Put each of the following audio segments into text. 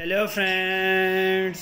Hello friends,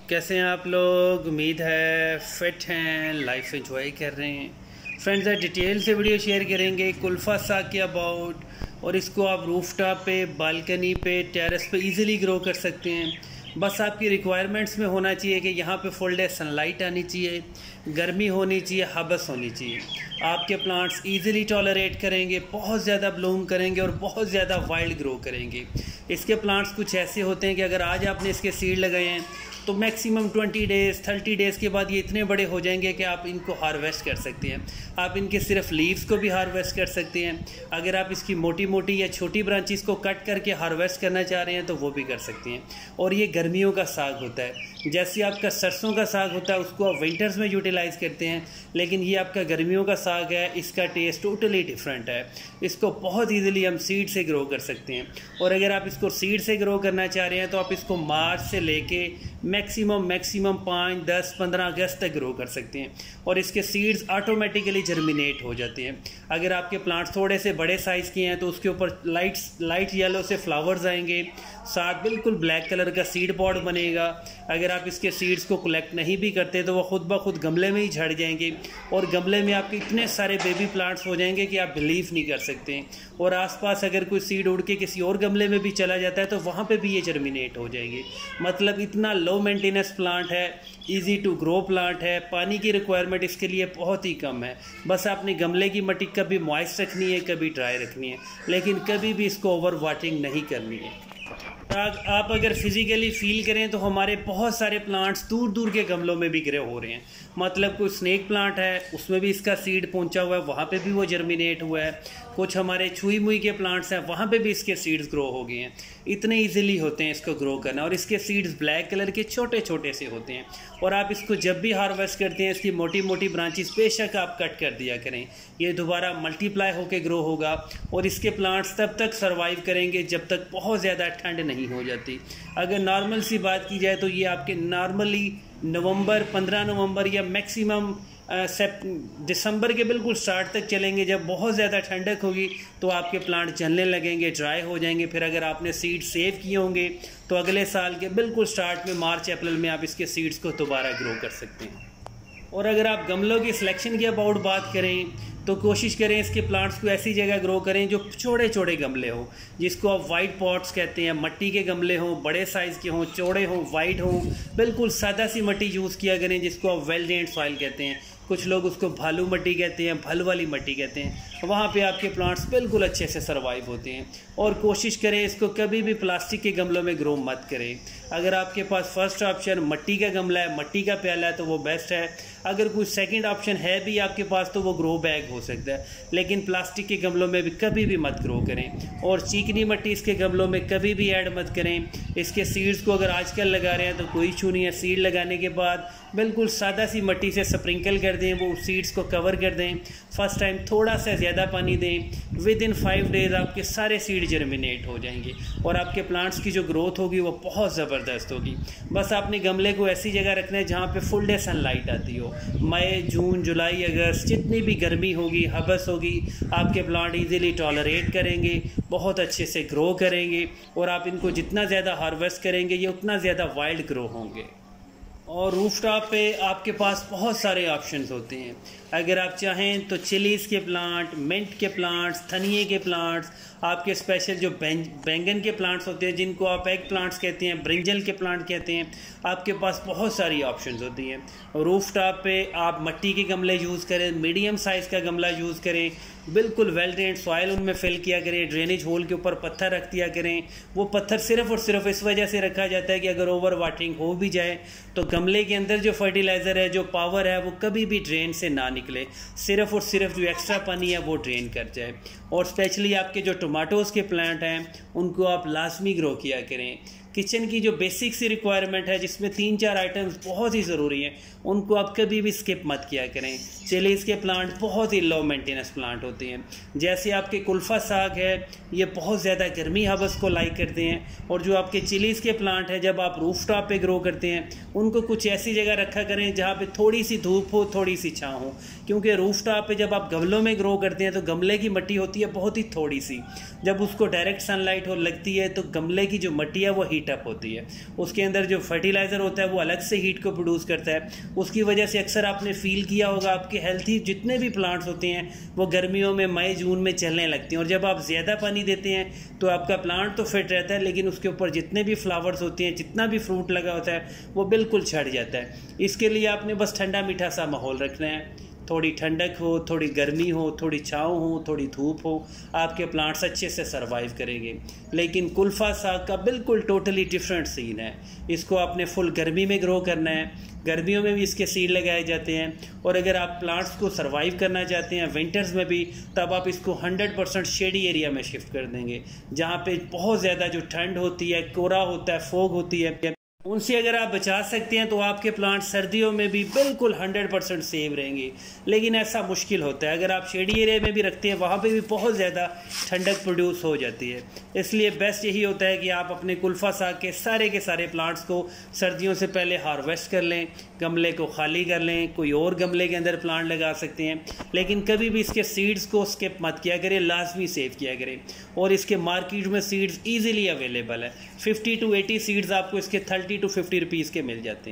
कैसे हैं आप लोग। उम्मीद है फिट हैं, लाइफ एंजॉय कर रहे हैं। फ्रेंड्स, आज डिटेल से वीडियो शेयर करेंगे कुल्फा साग के अबाउट, और इसको आप रूफटॉप पे, बालकनी पे, टेरेस पे इजीली ग्रो कर सकते हैं। बस आपकी रिक्वायरमेंट्स में होना चाहिए कि यहाँ पे फुल डे सनलाइट आनी चाहिए, गर्मी होनी चाहिए, हबस होनी चाहिए। आपके प्लांट्स इजीली टॉलरेट करेंगे, बहुत ज़्यादा ब्लूम करेंगे और बहुत ज़्यादा वाइल्ड ग्रो करेंगे। इसके प्लांट्स कुछ ऐसे होते हैं कि अगर आज आपने इसके सीड लगाए हैं तो मैक्सिमम 20 डेज़ 30 डेज़ के बाद ये इतने बड़े हो जाएंगे कि आप इनको हार्वेस्ट कर सकते हैं। आप इनके सिर्फ लीव्स को भी हार्वेस्ट कर सकते हैं। अगर आप इसकी मोटी मोटी या छोटी ब्रांचेस को कट करके हार्वेस्ट करना चाह रहे हैं तो वो भी कर सकते हैं। और ये गर्मियों का साग होता है, जैसे आपका सरसों का साग होता है उसको आप विंटर्स में यूटिलाइज़ करते हैं, लेकिन ये आपका गर्मियों का साग है। इसका टेस्ट टोटली डिफरेंट है। इसको बहुत ईजिली हम सीड से ग्रो कर सकते हैं। और अगर आप इसको सीड से ग्रो करना चाह रहे हैं तो आप इसको मार्च से लेके मैक्सिमम 5, 10, 15 अगस्त तक ग्रो कर सकते हैं और इसके सीड्स ऑटोमेटिकली जर्मिनेट हो जाते हैं। अगर आपके प्लांट्स थोड़े से बड़े साइज़ के हैं तो उसके ऊपर लाइट येलो से फ्लावर्स आएंगे, साथ बिल्कुल ब्लैक कलर का सीड पॉड बनेगा। अगर आप इसके सीड्स को कलेक्ट नहीं भी करते तो वो खुद ब खुद गमले में ही झड़ जाएंगे और गमले में आपके इतने सारे बेबी प्लांट्स हो जाएंगे कि आप बिलीव नहीं कर सकते। और आसपास अगर कोई सीड उड़ के किसी और गमले में भी चला जाता है तो वहाँ पे भी ये जर्मिनेट हो जाएंगे। मतलब इतना लो मेंटेनेंस प्लांट है, इजी टू ग्रो प्लांट है। पानी की रिक्वायरमेंट इसके लिए बहुत ही कम है। बस आपने गमले की मिट्टी कभी मॉइस्ट रखनी है, कभी ड्राई रखनी है, लेकिन कभी भी इसको ओवर वाटरिंग नहीं करनी है। आप अगर फिजिकली फील करें तो हमारे बहुत सारे प्लांट्स दूर दूर के गमलों में भी ग्रो हो रहे हैं। मतलब कोई स्नेक प्लांट है उसमें भी इसका सीड पहुंचा हुआ है, वहाँ पे भी वो जर्मिनेट हुआ है। कुछ हमारे छुई मुई के प्लांट्स हैं वहाँ पे भी इसके सीड्स ग्रो हो गए हैं। इतने इजीली होते हैं इसको ग्रो करना। और इसके सीड्स ब्लैक कलर के छोटे छोटे से होते हैं। और आप इसको जब भी हार्वेस्ट करते हैं इसकी मोटी मोटी ब्रांचेस बेशक आप कट कर दिया करें, ये दोबारा मल्टीप्लाई होकर ग्रो होगा। और इसके प्लांट्स तब तक सर्वाइव करेंगे जब तक बहुत ज़्यादा ठंड नहीं हो जाती। अगर नॉर्मल सी बात की जाए तो ये आपके नॉर्मली 15 नवंबर या मैक्सिमम दिसंबर के बिल्कुल स्टार्ट तक चलेंगे। जब बहुत ज़्यादा ठंडक होगी तो आपके प्लांट जलने लगेंगे, ड्राई हो जाएंगे। फिर अगर आपने सीड सेव किए होंगे तो अगले साल के बिल्कुल स्टार्ट में मार्च अप्रैल में आप इसके सीड्स को दोबारा ग्रो कर सकते हैं। और अगर आप गमलों की सिलेक्शन की अबाउट बात करें तो कोशिश करें इसके प्लांट्स को ऐसी जगह ग्रो करें जो छोटे छोटे गमले हों, जिसको आप वाइट पॉट्स कहते हैं। मिट्टी के गमले हों, बड़े साइज़ के हों, चौड़े हों, वाइट हों। बिल्कुल सादा सी मिट्टी यूज़ किया करें जिसको आप वेल ड्रेन्ड सॉइल कहते हैं। कुछ लोग उसको भालू मिट्टी कहते हैं, भल वाली मिट्टी कहते हैं। वहाँ पे आपके प्लांट्स बिल्कुल अच्छे से सर्वाइव होते हैं। और कोशिश करें इसको कभी भी प्लास्टिक के गमलों में ग्रो मत करें। अगर आपके पास फर्स्ट ऑप्शन मिट्टी का गमला है, मिट्टी का प्याला है तो वो बेस्ट है। अगर कोई सेकंड ऑप्शन है भी आपके पास तो वो ग्रो बैग हो सकता है, लेकिन प्लास्टिक के गमलों में भी कभी भी मत ग्रो करें। और चीकनी मिट्टी इसके गमलों में कभी भी ऐड मत करें। इसके सीड्स को अगर आजकल लगा रहे हैं तो कोई इशू नहीं है। सीड लगाने के बाद बिल्कुल सादा सी मिट्टी से स्प्रिंकल कर दें, वो सीड्स को कवर कर दें। फर्स्ट टाइम थोड़ा सा ज़्यादा पानी दें। विद इन 5 डेज़ आपके सारे सीड जर्मिनेट हो जाएंगे और आपके प्लांट्स की जो ग्रोथ होगी वो बहुत ज़बरदस्त होगी। बस आपने गमले को ऐसी जगह रखना है जहाँ पे फुल डे सनलाइट आती हो। मई, जून, जुलाई, अगस्त जितनी भी गर्मी होगी, हबस होगी, आपके प्लांट इजीली टॉलरेट करेंगे, बहुत अच्छे से ग्रो करेंगे। और आप इनको जितना ज़्यादा हार्वेस्ट करेंगे ये उतना ज़्यादा वाइल्ड ग्रो होंगे। और रूफटॉप पे आपके पास बहुत सारे ऑप्शंस होते हैं। अगर आप चाहें तो चिलीज़ के प्लांट, मिंट के प्लांट्स, धनिए के प्लांट्स, आपके स्पेशल जो बैंगन के प्लांट्स होते हैं जिनको आप एग प्लांट्स कहते हैं, ब्रिंजल के प्लांट कहते हैं, आपके पास बहुत सारी ऑप्शंस होती हैं। रूफटॉप पे आप मिट्टी के गमले यूज़ करें, मीडियम साइज़ का गमला यूज़ करें, बिल्कुल वेल ड्रेन्ड सॉइल उनमें फिल किया करें, ड्रेनेज होल के ऊपर पत्थर रख दिया करें। वो पत्थर सिर्फ और सिर्फ इस वजह से रखा जाता है कि अगर ओवर वाटरिंग हो भी जाए तो गमले के अंदर जो फर्टिलाइज़र है, जो पावर है, वो कभी भी ड्रेन से ना निकले। सिर्फ और सिर्फ जो एक्स्ट्रा पानी है वो ड्रेन कर जाए। और स्पेशली आपके जो टोमेटोज़ के प्लांट हैं उनको आप लाजमी ग्रो किया करें। किचन की जो बेसिक सी रिक्वायरमेंट है जिसमें 3-4 आइटम्स बहुत ही ज़रूरी हैं उनको आप कभी भी स्किप मत किया करें। चिलीज़ के प्लांट बहुत ही लो मेंटेनेंस प्लांट होते हैं। जैसे आपके कुल्फा साग है ये बहुत ज़्यादा गर्मी हवस को लाइक करते हैं। और जो आपके चिलीज़ के प्लांट है जब आप रूफटॉप पे ग्रो करते हैं उनको कुछ ऐसी जगह रखा करें जहाँ पे थोड़ी सी धूप हो, थोड़ी सी छाँव हो। क्योंकि रूफटॉप पे जब आप गमलों में ग्रो करते हैं तो गमले की मिट्टी होती है बहुत ही थोड़ी सी। जब उसको डायरेक्ट सनलाइट हो लगती है तो गमले की जो मिट्टी है वो हीट हीट अप होती है। उसके अंदर जो फर्टिलाइज़र होता है वो अलग से हीट को प्रोड्यूस करता है। उसकी वजह से अक्सर आपने फील किया होगा आपके हेल्थी जितने भी प्लांट्स होते हैं वो गर्मियों में मई जून में चलने लगती हैं, और जब आप ज़्यादा पानी देते हैं तो आपका प्लांट तो फिट रहता है, लेकिन उसके ऊपर जितने भी फ्लावर्स होते हैं, जितना भी फ्रूट लगा होता है वो बिल्कुल छट जाता है। इसके लिए आपने बस ठंडा मीठा सा माहौल रखना है। थोड़ी ठंडक हो, थोड़ी गर्मी हो, थोड़ी छाँव हो, थोड़ी धूप हो, आपके प्लांट्स अच्छे से सरवाइव करेंगे। लेकिन कुल्फा साग का बिल्कुल टोटली डिफरेंट सीन है। इसको आपने फुल गर्मी में ग्रो करना है, गर्मियों में भी इसके सीड लगाए जाते हैं, और अगर आप प्लांट्स को सरवाइव करना चाहते हैं विंटर्स में भी, तब आप इसको 100% शेडी एरिया में शिफ्ट कर देंगे, जहाँ पे बहुत ज़्यादा जो ठंड होती है, कोहरा होता है, फोग होती है, उनसे अगर आप बचा सकते हैं तो आपके प्लांट सर्दियों में भी बिल्कुल 100% सेव रहेंगे। लेकिन ऐसा मुश्किल होता है, अगर आप शेडी एरिया में भी रखते हैं वहाँ पे भी बहुत ज़्यादा ठंडक प्रोड्यूस हो जाती है। इसलिए बेस्ट यही होता है कि आप अपने कुल्फा साग के सारे प्लांट्स को सर्दियों से पहले हार्वेस्ट कर लें, गमले को खाली कर लें, कोई और गमले के अंदर प्लांट लगा सकते हैं, लेकिन कभी भी इसके सीड्स को स्किप मत किया करें, लाजमी सेव किया करें। और इसके मार्केट में सीड्स ईजिली अवेलेबल है, 50 to 80 सीड्स आपको इसके 30 to 50 रुपीज़ के मिल जाते हैं।